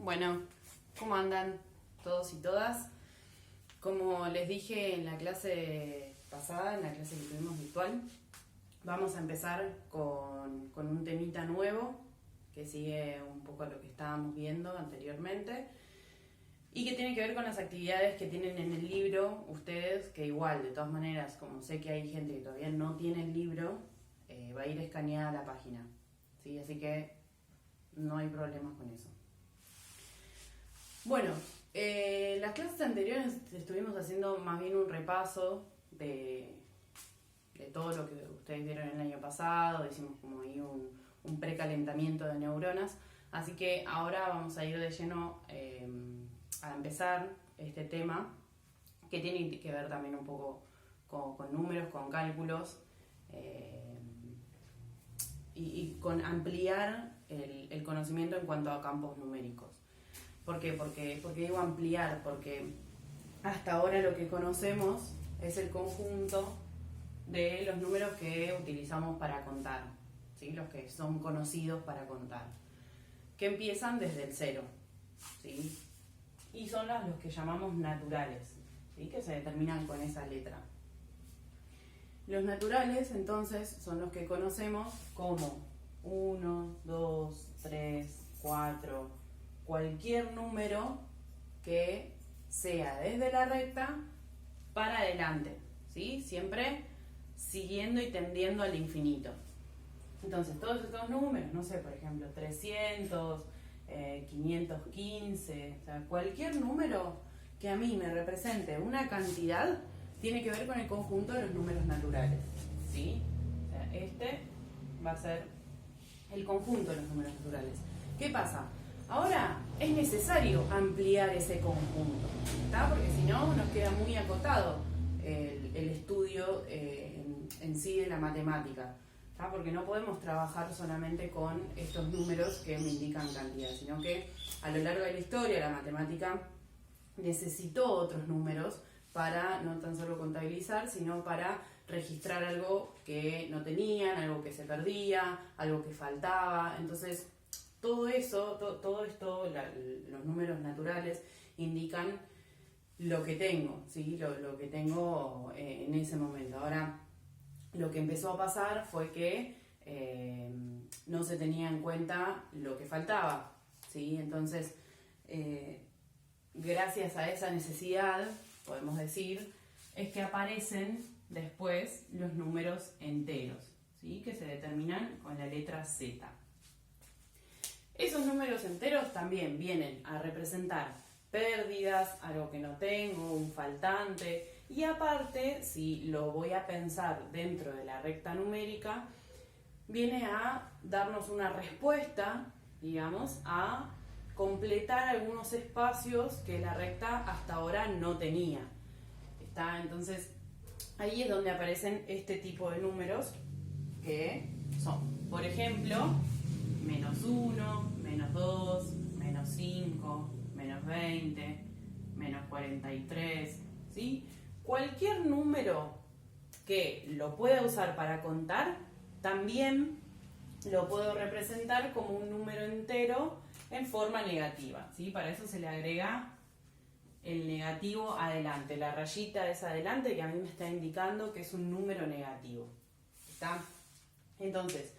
Bueno, ¿cómo andan todos y todas? Como les dije en la clase pasada, en la clase que tuvimos virtual, vamos a empezar con un temita nuevo que sigue un poco a lo que estábamos viendo anteriormente y que tiene que ver con las actividades que tienen en el libro ustedes, que igual, de todas maneras, como sé que hay gente que todavía no tiene el libro, va a ir escaneada la página, ¿sí? Así que no hay problemas con eso. Bueno, las clases anteriores estuvimos haciendo más bien un repaso de todo lo que ustedes vieron el año pasado, hicimos como ahí un precalentamiento de neuronas, así que ahora vamos a ir de lleno a empezar este tema que tiene que ver también un poco con números, con cálculos y con ampliar el conocimiento en cuanto a campos numéricos. ¿Por qué? Porque digo ampliar, porque hasta ahora lo que conocemos es el conjunto de los números que utilizamos para contar, ¿sí? Los que son conocidos para contar, que empiezan desde el cero, ¿sí? Y son los que llamamos naturales, ¿sí? Que se determinan con esa letra. Los naturales, entonces, son los que conocemos como 1, 2, 3, 4... cualquier número que sea desde la recta para adelante, ¿sí? Siempre siguiendo y tendiendo al infinito. Entonces, todos estos números, no sé, por ejemplo, 300, 515, o sea, cualquier número que a mí me represente una cantidad, tiene que ver con el conjunto de los números naturales, ¿sí? O sea, este va a ser el conjunto de los números naturales. ¿Qué pasa? Ahora es necesario ampliar ese conjunto, ¿está? Porque si no nos queda muy acotado el estudio en sí de la matemática, ¿está? Porque no podemos trabajar solamente con estos números que me indican cantidad, sino que a lo largo de la historia la matemática necesitó otros números para no tan solo contabilizar, sino para registrar algo que no tenían, algo que se perdía, algo que faltaba. Entonces todo eso, todo esto, los números naturales indican lo que tengo, ¿sí? Lo que tengo en ese momento. Ahora, lo que empezó a pasar fue que no se tenía en cuenta lo que faltaba, ¿sí? Entonces, gracias a esa necesidad, podemos decir, es que aparecen después los números enteros, ¿sí? Que se determinan con la letra Z. Esos números enteros también vienen a representar pérdidas, algo que no tengo, un faltante, y aparte, si lo voy a pensar dentro de la recta numérica, viene a darnos una respuesta, digamos, a completar algunos espacios que la recta hasta ahora no tenía. ¿Está? Entonces, ahí es donde aparecen este tipo de números que son, por ejemplo, menos 1, menos 2, menos 5, menos 20, menos 43, ¿sí? Cualquier número que lo pueda usar para contar, también lo puedo representar como un número entero en forma negativa, ¿sí? Para eso se le agrega el negativo adelante, la rayita esa adelante que a mí me está indicando que es un número negativo, ¿está? Entonces,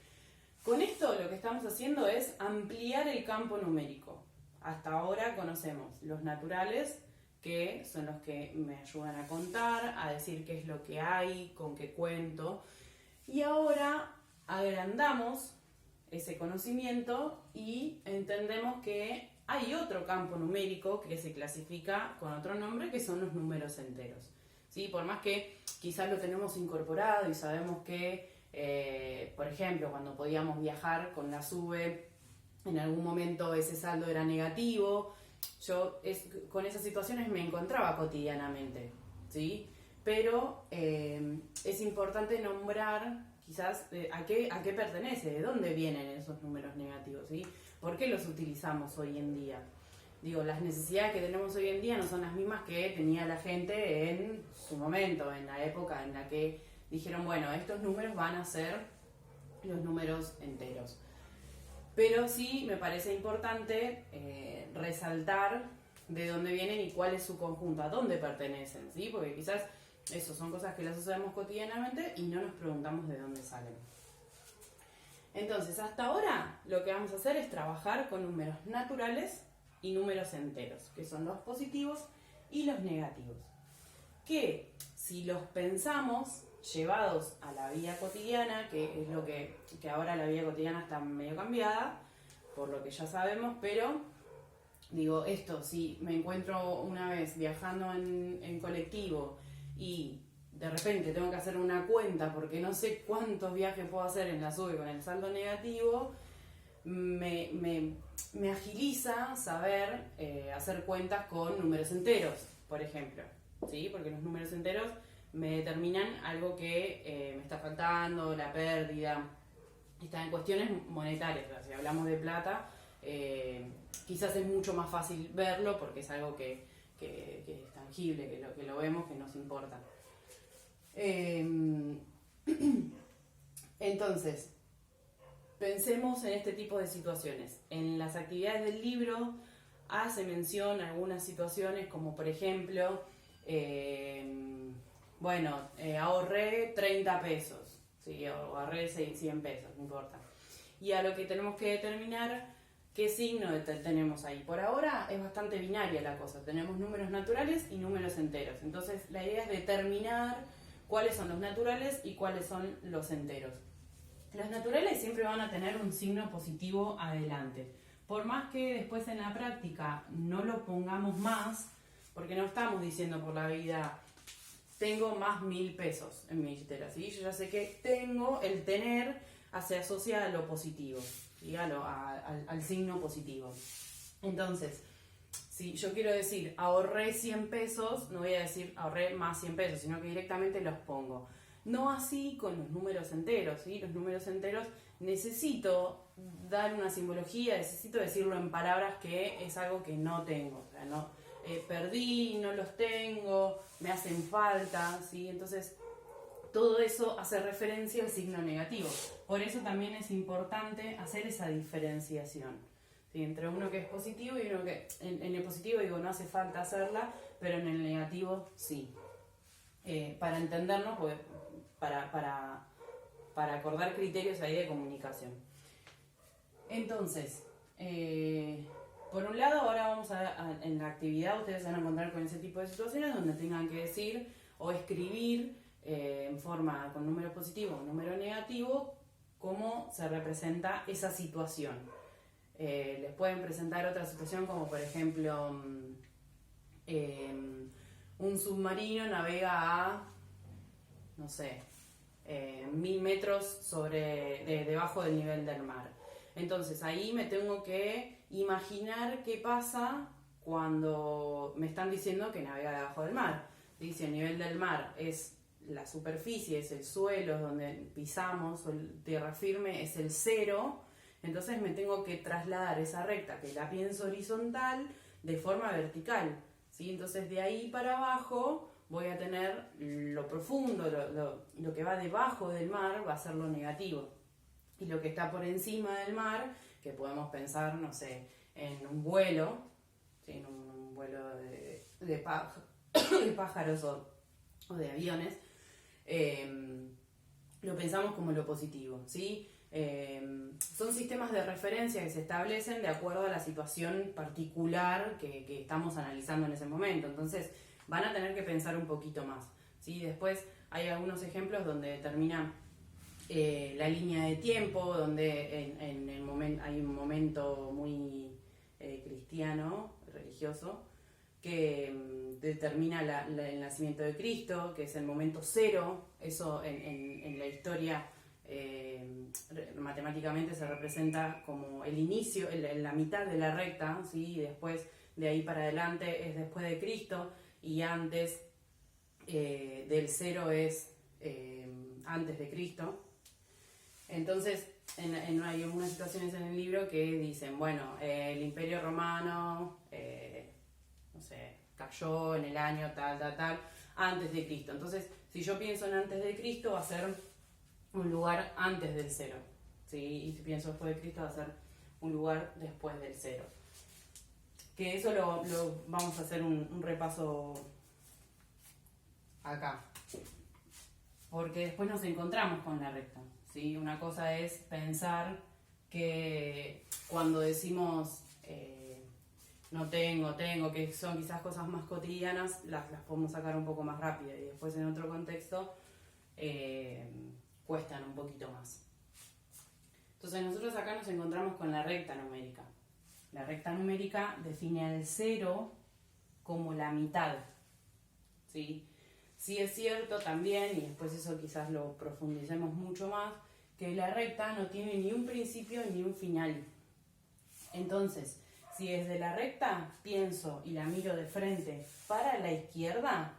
con esto lo que estamos haciendo es ampliar el campo numérico. Hasta ahora conocemos los naturales, que son los que me ayudan a contar, a decir qué es lo que hay, con qué cuento. Y ahora agrandamos ese conocimiento y entendemos que hay otro campo numérico que se clasifica con otro nombre, que son los números enteros, ¿sí? Por más que quizás lo tenemos incorporado y sabemos que por ejemplo, cuando podíamos viajar con la SUBE, en algún momento ese saldo era negativo. Yo con esas situaciones me encontraba cotidianamente, ¿sí? Pero es importante nombrar quizás a qué pertenece, de dónde vienen esos números negativos, ¿sí? ¿Por qué los utilizamos hoy en día? Digo, las necesidades que tenemos hoy en día no son las mismas que tenía la gente en su momento, en la época en la que dijeron, bueno, estos números van a ser los números enteros. Pero sí me parece importante resaltar de dónde vienen y cuál es su conjunto, a dónde pertenecen, ¿sí? Porque quizás eso son cosas que las usamos cotidianamente y no nos preguntamos de dónde salen. Entonces, hasta ahora lo que vamos a hacer es trabajar con números naturales y números enteros, que son los positivos y los negativos. Que si los pensamos llevados a la vida cotidiana, que es lo que ahora la vida cotidiana está medio cambiada, por lo que ya sabemos, pero digo, esto, si me encuentro una vez viajando en colectivo y de repente tengo que hacer una cuenta porque no sé cuántos viajes puedo hacer en la SUBE con el saldo negativo, me agiliza saber hacer cuentas con números enteros, por ejemplo, ¿sí? Porque los números enteros me determinan algo que me está faltando, la pérdida, está en cuestiones monetarias. O sea, si hablamos de plata, quizás es mucho más fácil verlo porque es algo que es tangible, que lo vemos, que nos importa. Entonces, pensemos en este tipo de situaciones. En las actividades del libro hace mención a algunas situaciones como por ejemplo, ahorré 30 pesos, ¿sí? O ahorré 100 pesos, no importa. Y a lo que tenemos que determinar qué signo tenemos ahí. Por ahora es bastante binaria la cosa, tenemos números naturales y números enteros. Entonces la idea es determinar cuáles son los naturales y cuáles son los enteros. Los naturales siempre van a tener un signo positivo adelante. Por más que después en la práctica no lo pongamos más, porque no estamos diciendo por la vida, tengo más 1000 pesos en mi billetera, ¿sí? Yo ya sé que tengo, el tener se asocia a lo positivo, ¿sí? Al signo positivo. Entonces, si yo quiero decir ahorré 100 pesos, no voy a decir ahorré más 100 pesos, sino que directamente los pongo. No así con los números enteros, ¿sí? Los números enteros necesito dar una simbología, necesito decirlo en palabras que es algo que no tengo. O sea, no, perdí, no los tengo, me hacen falta, ¿sí? Entonces, todo eso hace referencia al signo negativo. Por eso también es importante hacer esa diferenciación, ¿sí? Entre uno que es positivo y uno que en el positivo digo no hace falta hacerla, pero en el negativo sí. Para entendernos, para acordar criterios ahí de comunicación. Entonces, por un lado, ahora vamos en la actividad ustedes se van a encontrar con ese tipo de situaciones donde tengan que decir o escribir en forma con número positivo o número negativo cómo se representa esa situación. Les pueden presentar otra situación como por ejemplo un submarino navega a, no sé, 1000 metros debajo del nivel del mar. Entonces ahí me tengo que imaginar qué pasa cuando me están diciendo que navega debajo del mar. Si el nivel del mar es la superficie, es el suelo donde pisamos, o tierra firme es el 0, entonces me tengo que trasladar esa recta que la pienso horizontal de forma vertical, ¿sí? Entonces de ahí para abajo voy a tener lo profundo, lo que va debajo del mar va a ser lo negativo. Y lo que está por encima del mar, que podemos pensar, no sé, en un vuelo, ¿sí? En un vuelo de pájaros o de aviones, lo pensamos como lo positivo, ¿sí? Son sistemas de referencia que se establecen de acuerdo a la situación particular que estamos analizando en ese momento. Entonces, van a tener que pensar un poquito más, ¿sí? Después hay algunos ejemplos donde determina la línea de tiempo, donde en el momento hay un momento muy cristiano, religioso, que determina el nacimiento de Cristo, que es el momento 0. Eso en la historia matemáticamente se representa como el inicio, la mitad de la recta, ¿sí? Y después de ahí para adelante es después de Cristo, y antes del 0 es antes de Cristo. Entonces, hay algunas situaciones en el libro que dicen, bueno, el Imperio Romano, no sé, cayó en el año tal, antes de Cristo. Entonces, si yo pienso en antes de Cristo, va a ser un lugar antes del 0, ¿sí? Y si pienso después de Cristo, va a ser un lugar después del 0. Que eso lo vamos a hacer un repaso acá. Porque después nos encontramos con la recta, ¿sí? Una cosa es pensar que cuando decimos no tengo, que son quizás cosas más cotidianas, las podemos sacar un poco más rápido y después en otro contexto cuestan un poquito más. Entonces nosotros acá nos encontramos con la recta numérica. La recta numérica define el 0 como la mitad, ¿sí? Sí es cierto también, y después eso quizás lo profundicemos mucho más, que la recta no tiene ni un principio ni un final. Entonces, si desde la recta pienso y la miro de frente para la izquierda,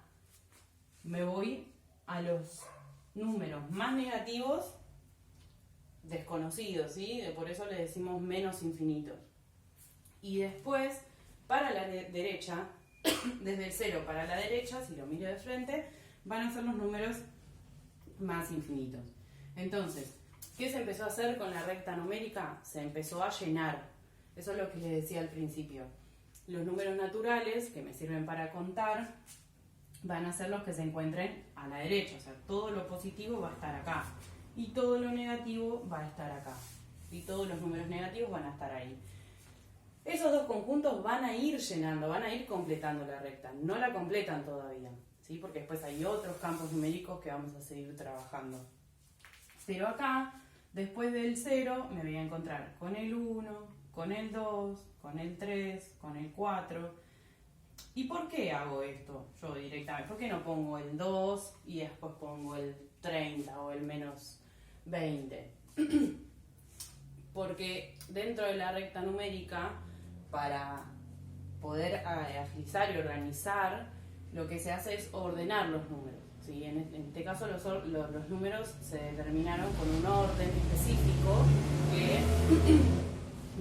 me voy a los números más negativos desconocidos, ¿sí? Por eso le decimos menos infinitos. Y después, para la derecha, desde el 0 para la derecha, si lo miro de frente, van a ser los números más infinitos. Entonces, ¿qué se empezó a hacer con la recta numérica? Se empezó a llenar. Eso es lo que les decía al principio. Los números naturales, que me sirven para contar, van a ser los que se encuentren a la derecha. O sea, todo lo positivo va a estar acá. Y todo lo negativo va a estar acá. Y todos los números negativos van a estar ahí. Esos dos conjuntos van a ir llenando, van a ir completando la recta. No la completan todavía, ¿sí? Porque después hay otros campos numéricos que vamos a seguir trabajando. Pero acá, después del 0, me voy a encontrar con el 1, con el 2, con el 3, con el 4. ¿Y por qué hago esto yo directamente? ¿Por qué no pongo el 2 y después pongo el 30 o el menos 20? Porque dentro de la recta numérica, para poder agilizar y organizar, lo que se hace es ordenar los números, ¿sí? En este caso los números se determinaron con un orden específico que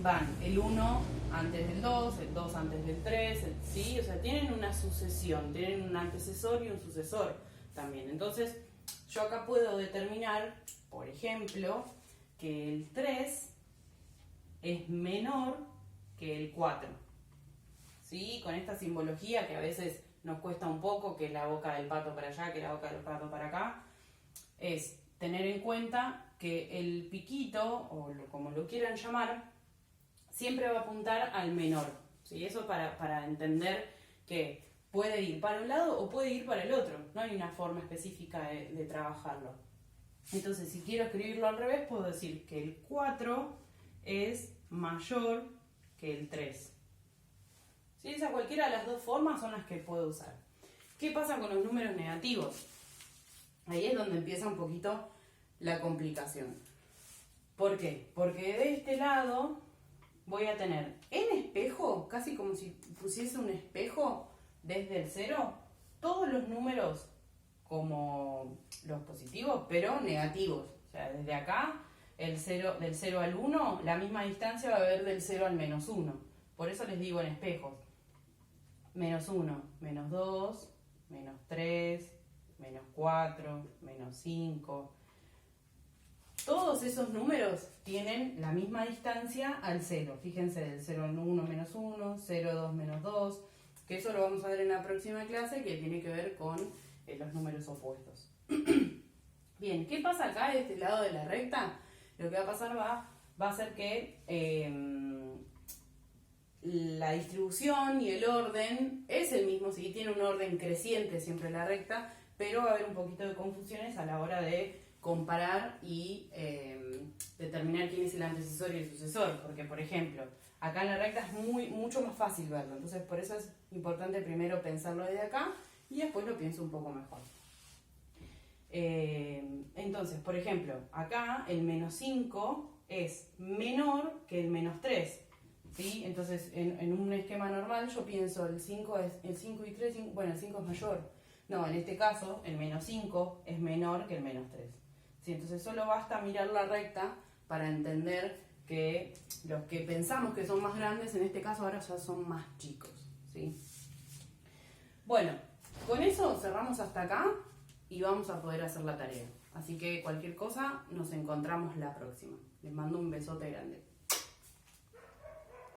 van el 1 antes del 2, el 2 antes del 3, ¿sí? O sea, tienen una sucesión, tienen un antecesor y un sucesor también. Entonces, yo acá puedo determinar, por ejemplo, que el 3 es menor que el 4, ¿sí? Con esta simbología que a veces nos cuesta un poco, que la boca del pato para allá, que la boca del pato para acá, es tener en cuenta que el piquito, o como lo quieran llamar, siempre va a apuntar al menor, ¿sí? Eso para entender que puede ir para un lado o puede ir para el otro, no hay una forma específica de trabajarlo. Entonces, si quiero escribirlo al revés, puedo decir que el 4 es mayor que el 3. ¿Sí? Esa cualquiera de las dos formas son las que puedo usar. ¿Qué pasa con los números negativos? Ahí es donde empieza un poquito la complicación. ¿Por qué? Porque de este lado voy a tener en espejo, casi como si pusiese un espejo desde el 0, todos los números como los positivos, pero negativos. O sea, desde acá, del 0 al 1, la misma distancia va a haber del 0 al menos 1. Por eso les digo en espejos. Menos 1, menos 2, menos 3, menos 4, menos 5. Todos esos números tienen la misma distancia al 0. Fíjense, del 0 al 1 menos 1, 0, 2 menos 2, que eso lo vamos a ver en la próxima clase, que tiene que ver con los números opuestos. Bien, ¿qué pasa acá de este lado de la recta? Lo que va a pasar va a ser que la distribución y el orden es el mismo, sí, tiene un orden creciente siempre la recta, pero va a haber un poquito de confusiones a la hora de comparar y determinar quién es el antecesor y el sucesor, porque por ejemplo, acá en la recta es mucho más fácil verlo, entonces por eso es importante primero pensarlo desde acá y después lo pienso un poco mejor. Entonces, por ejemplo, acá el menos 5 es menor que el menos 3, ¿sí? Entonces, en un esquema normal yo pienso el 5 y 3, bueno, el 5 es mayor. No, en este caso, el menos 5 es menor que el menos 3. ¿Sí? Entonces, solo basta mirar la recta para entender que los que pensamos que son más grandes, en este caso ahora ya son más chicos, ¿sí? Bueno, con eso cerramos hasta acá y vamos a poder hacer la tarea. Así que cualquier cosa, nos encontramos la próxima. Les mando un besote grande.